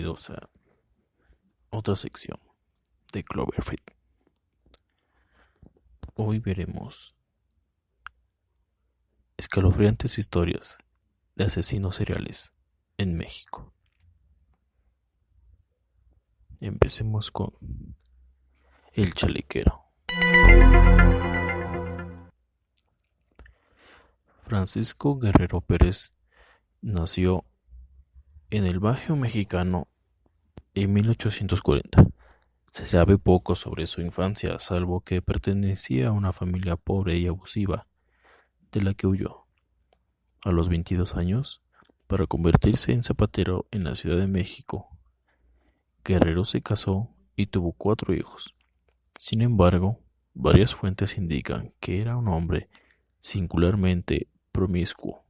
bienvenidos a otra sección de Cloverfield. Hoy veremos escalofriantes historias de asesinos seriales en México. Empecemos con el chalequero. Francisco Guerrero Pérez nació en el Bajío mexicano en 1840. Se sabe poco sobre su infancia, salvo que pertenecía a una familia pobre y abusiva, de la que huyó a los 22 años para convertirse en zapatero en la Ciudad de México. Guerrero se casó y tuvo 4 hijos. Sin embargo, varias fuentes indican que era un hombre singularmente promiscuo,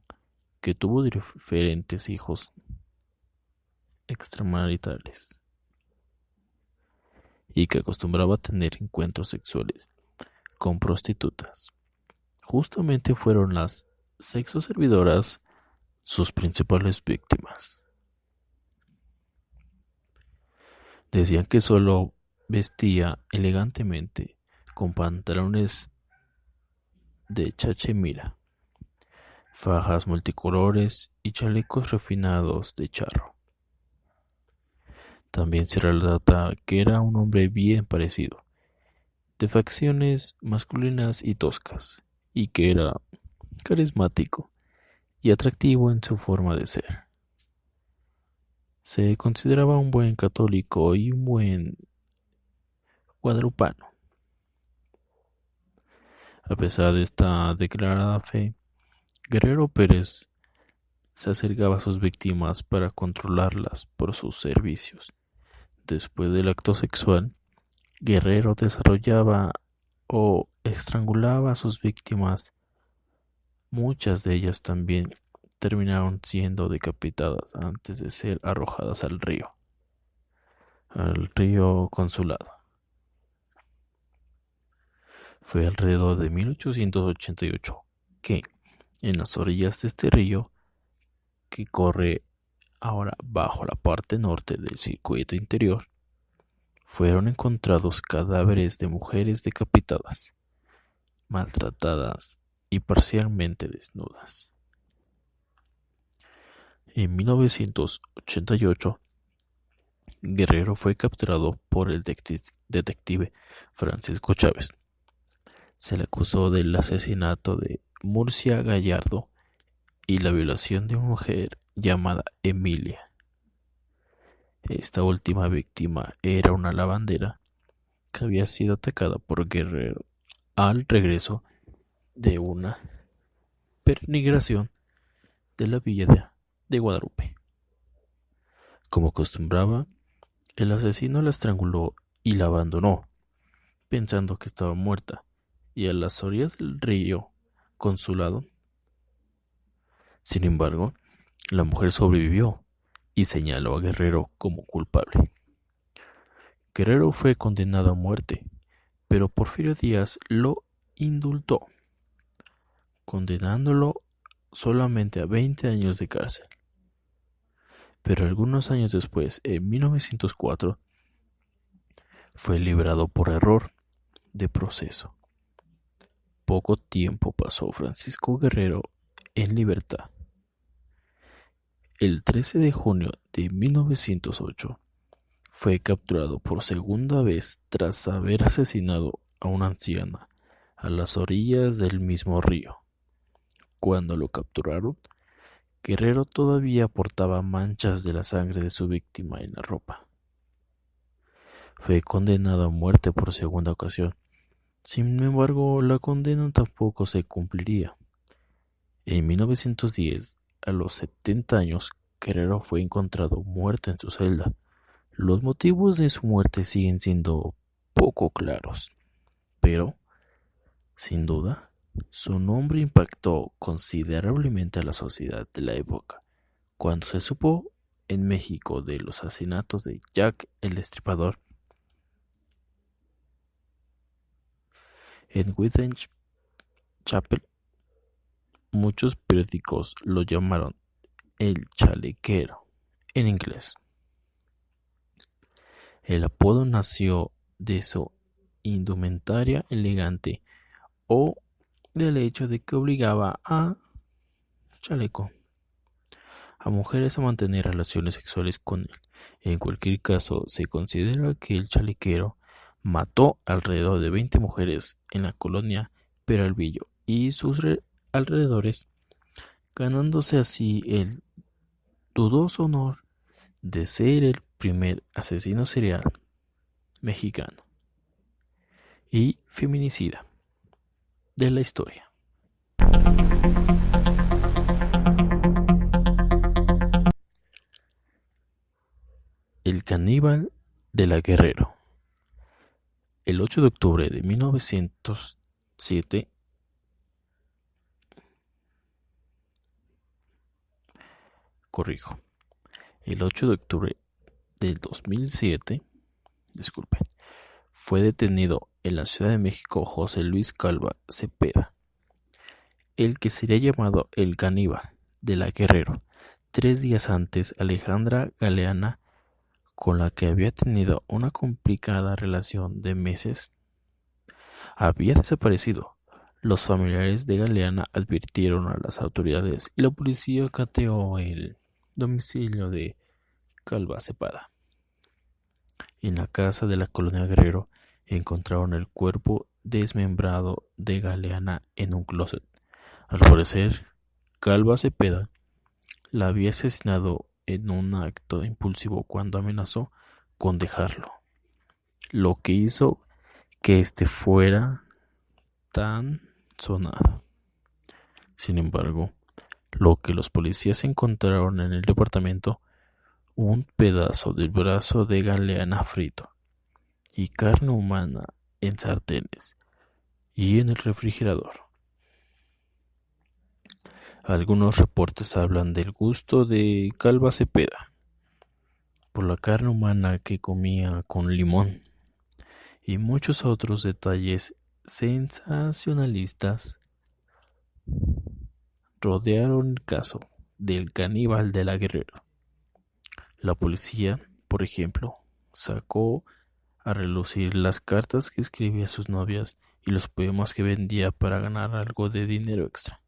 que tuvo diferentes hijos extramaritales y que acostumbraba a tener encuentros sexuales con prostitutas. Justamente fueron las sexoservidoras sus principales víctimas. Decían que solo vestía elegantemente con pantalones de cachemira, fajas multicolores y chalecos refinados de charro. También se relata que era un hombre bien parecido, de facciones masculinas y toscas, y que era carismático y atractivo en su forma de ser. Se consideraba un buen católico y un buen guadalupano. A pesar de esta declarada fe, Guerrero Pérez se acercaba a sus víctimas para controlarlas por sus servicios. Después del acto sexual, Guerrero desarrollaba o estrangulaba a sus víctimas. Muchas de ellas también terminaron siendo decapitadas antes de ser arrojadas al río Consulado. Fue alrededor de 1888 que, en las orillas de este río, que corre ahora bajo la parte norte del circuito interior, fueron encontrados cadáveres de mujeres decapitadas, maltratadas y parcialmente desnudas. En 1988, Guerrero fue capturado por el detective Francisco Chávez. Se le acusó del asesinato de Murcia Gallardo y la violación de una mujer llamada Emilia. Esta última víctima era una lavandera que había sido atacada por Guerrero al regreso de una peregrinación de la villa de Guadalupe. Como acostumbraba, el asesino la estranguló y la abandonó, pensando que estaba muerta, y a las orillas del río Consulado. Sin embargo, la mujer sobrevivió y señaló a Guerrero como culpable. Guerrero fue condenado a muerte, pero Porfirio Díaz lo indultó, condenándolo solamente a 20 años de cárcel. Pero algunos años después, en 1904, fue liberado por error de proceso. Poco tiempo pasó Francisco Guerrero en libertad. El 13 de junio de 1908 fue capturado por segunda vez tras haber asesinado a una anciana a las orillas del mismo río. Cuando lo capturaron, Guerrero todavía portaba manchas de la sangre de su víctima en la ropa. Fue condenado a muerte por segunda ocasión. Sin embargo, la condena tampoco se cumpliría. En 1910, a los 70 años, Guerrero fue encontrado muerto en su celda. Los motivos de su muerte siguen siendo poco claros, pero, sin duda, su nombre impactó considerablemente a la sociedad de la época. Cuando se supo en México de los asesinatos de Jack el Destripador, en Whitechapel, muchos periódicos lo llamaron el chalequero en inglés. El apodo nació de su indumentaria elegante o del hecho de que obligaba a chaleco a mujeres a mantener relaciones sexuales con él. En cualquier caso, se considera que el chalequero mató alrededor de 20 mujeres en la colonia Peralvillo y sus alrededores, ganándose así el dudoso honor de ser el primer asesino serial mexicano y feminicida de la historia. El caníbal de la Guerrero. El 8 de octubre de 1907, el 8 de octubre del 2007, fue detenido en la Ciudad de México José Luis Calva Cepeda, el que sería llamado el caníbal de la Guerrero. 3 días antes, Alejandra Galeana, con la que había tenido una complicada relación de meses, había desaparecido. Los familiares de Galeana advirtieron a las autoridades y la policía cateó el domicilio de Calva Cepeda. En la casa de la colonia Guerrero encontraron el cuerpo desmembrado de Galeana en un closet. Al parecer, Calva Cepeda la había asesinado en un acto impulsivo cuando amenazó con dejarlo, lo que hizo que este fuera tan sonado. Sin embargo, lo que los policías encontraron en el departamento, un pedazo del brazo de Galeana frito y carne humana en sartenes y en el refrigerador. Algunos reportes hablan del gusto de Calva Cepeda por la carne humana que comía con limón y muchos otros detalles sensacionalistas rodearon el caso del caníbal de la Guerrero. La policía, por ejemplo, sacó a relucir las cartas que escribía a sus novias y los poemas que vendía para ganar algo de dinero extra.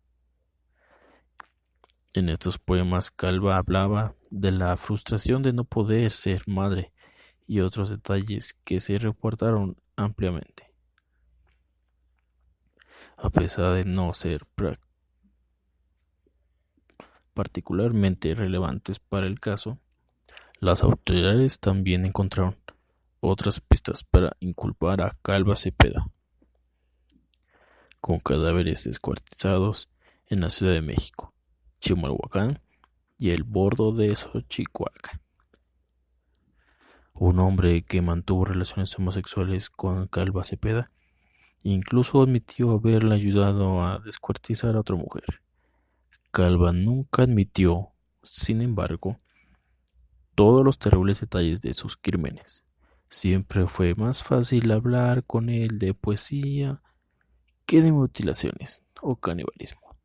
En estos poemas, Calva hablaba de la frustración de no poder ser madre y otros detalles que se reportaron ampliamente. A pesar de no ser particularmente relevantes para el caso, las autoridades también encontraron otras pistas para inculpar a Calva Cepeda, con cadáveres descuartizados en la Ciudad de México, Chimalhuacán y el bordo de Xochicualca. Un hombre que mantuvo relaciones homosexuales con Calva Cepeda incluso admitió haberle ayudado a descuartizar a otra mujer. Calva nunca admitió, sin embargo, todos los terribles detalles de sus crímenes. Siempre fue más fácil hablar con él de poesía que de mutilaciones o canibalismo.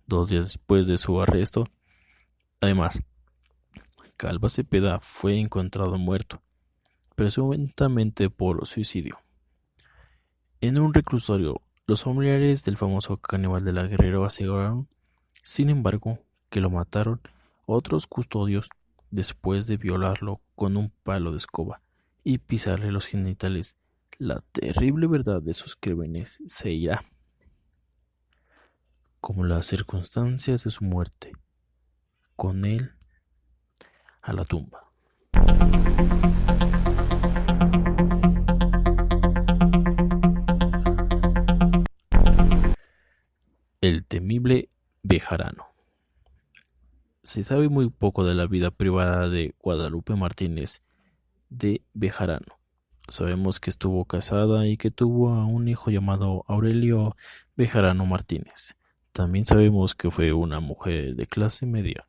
2 días después de su arresto, además, Calva Cepeda fue encontrado muerto, presuntamente por suicidio. En un reclusorio, los familiares del famoso caníbal de la Guerrero aseguraron, sin embargo, que lo mataron otros custodios después de violarlo con un palo de escoba y pisarle los genitales. La terrible verdad de sus crímenes se irá, como las circunstancias de su muerte, con él a la tumba. El temible Bejarano. Se sabe muy poco de la vida privada de Guadalupe Martínez de Bejarano. Sabemos que estuvo casada y que tuvo a un hijo llamado Aurelio Bejarano Martínez. También sabemos que fue una mujer de clase media,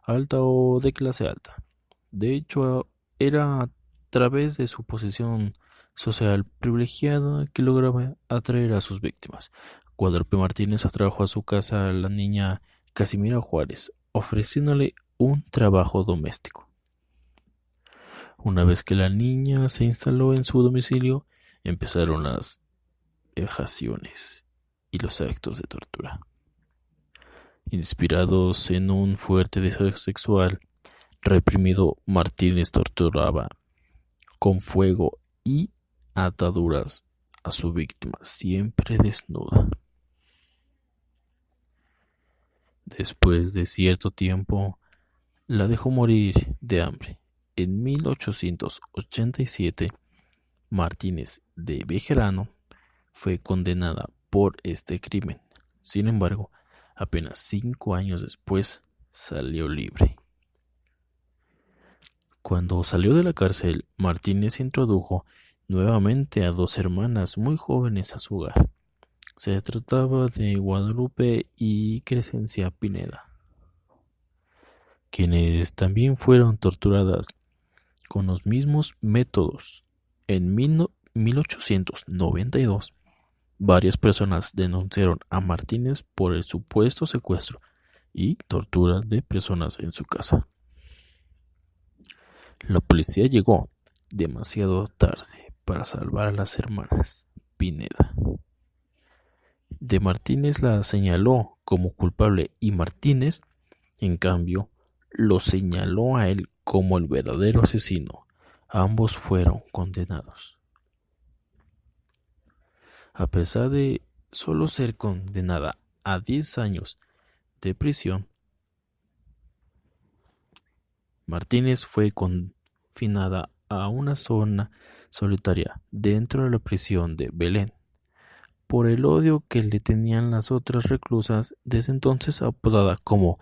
alta o de clase alta. De hecho, era a través de su posición social privilegiada que lograba atraer a sus víctimas. Guadalupe Martínez atrajo a su casa a la niña Casimira Juárez, ofreciéndole un trabajo doméstico. Una vez que la niña se instaló en su domicilio, empezaron las vejaciones y los actos de tortura. Inspirados en un fuerte deseo sexual reprimido, Martínez torturaba con fuego y ataduras a su víctima, siempre desnuda. Después de cierto tiempo, la dejó morir de hambre. En 1887, Martínez de Bejarano fue condenada por este crimen. Sin embargo, apenas 5 años después salió libre. Cuando salió de la cárcel, Martínez introdujo nuevamente a 2 hermanas muy jóvenes a su hogar. Se trataba de Guadalupe y Crescencia Pineda, quienes también fueron torturadas con los mismos métodos. En 1892, varias personas denunciaron a Martínez por el supuesto secuestro y tortura de personas en su casa. La policía llegó demasiado tarde para salvar a las hermanas Pineda. De Martínez la señaló como culpable y Martínez, en cambio, lo señaló a él como el verdadero asesino. Ambos fueron condenados. A pesar de solo ser condenada a 10 años de prisión, Martínez fue confinada a una zona solitaria dentro de la prisión de Belén, por el odio que le tenían las otras reclusas, desde entonces apodada como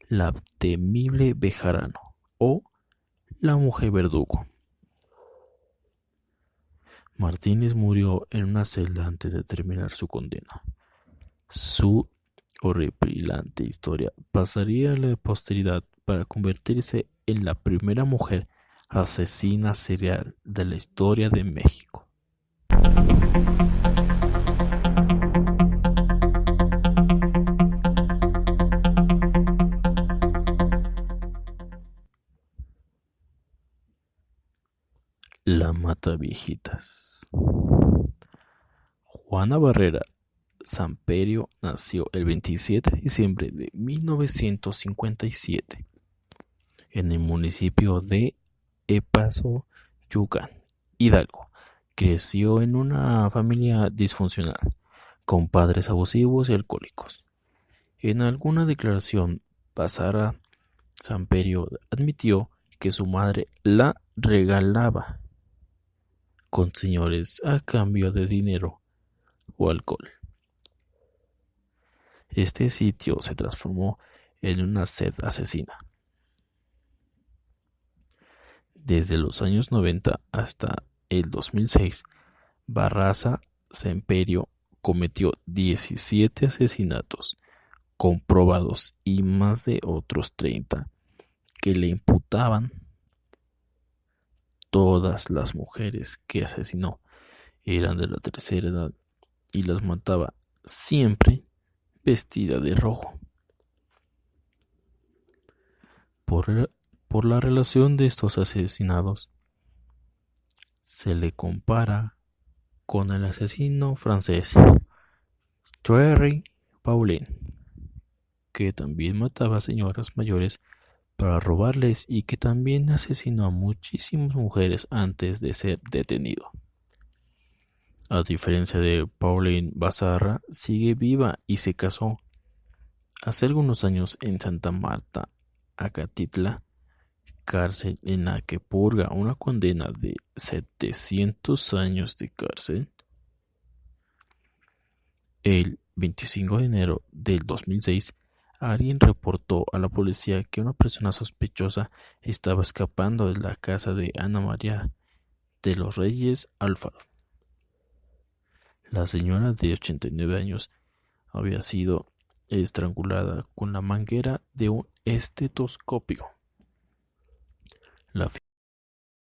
la temible Bejarano o la mujer verdugo. Martínez murió en una celda antes de terminar su condena. Su horripilante historia pasaría a la posteridad para convertirse en la primera mujer asesina serial de la historia de México. La Mataviejitas. Juana Barrera Samperio nació el 27 de diciembre de 1957 en el municipio de Epazoyucan, Hidalgo. Creció en una familia disfuncional, con padres abusivos y alcohólicos. En alguna declaración, Basara Samperio admitió que su madre la regalaba con señores a cambio de dinero o alcohol. Este sitio se transformó en una sed asesina. Desde los años 90 hasta el 2006, Barraza Samperio cometió 17 asesinatos comprobados y más de otros 30 que le imputaban. Todas las mujeres que asesinó eran de la tercera edad y las mataba siempre vestida de rojo. Por la relación de estos asesinados, se le compara con el asesino francés Thierry Paulin, que también mataba a señoras mayores para robarles y que también asesinó a muchísimas mujeres antes de ser detenido. A diferencia de Pauline Basarra, sigue viva y se casó hace algunos años en Santa Marta, Acatitla, cárcel en la que purga una condena de 700 años de cárcel. El 25 de enero del 2006, alguien reportó a la policía que una persona sospechosa estaba escapando de la casa de Ana María de los Reyes Alfaro. La señora de 89 años había sido estrangulada con la manguera de un estetoscopio. La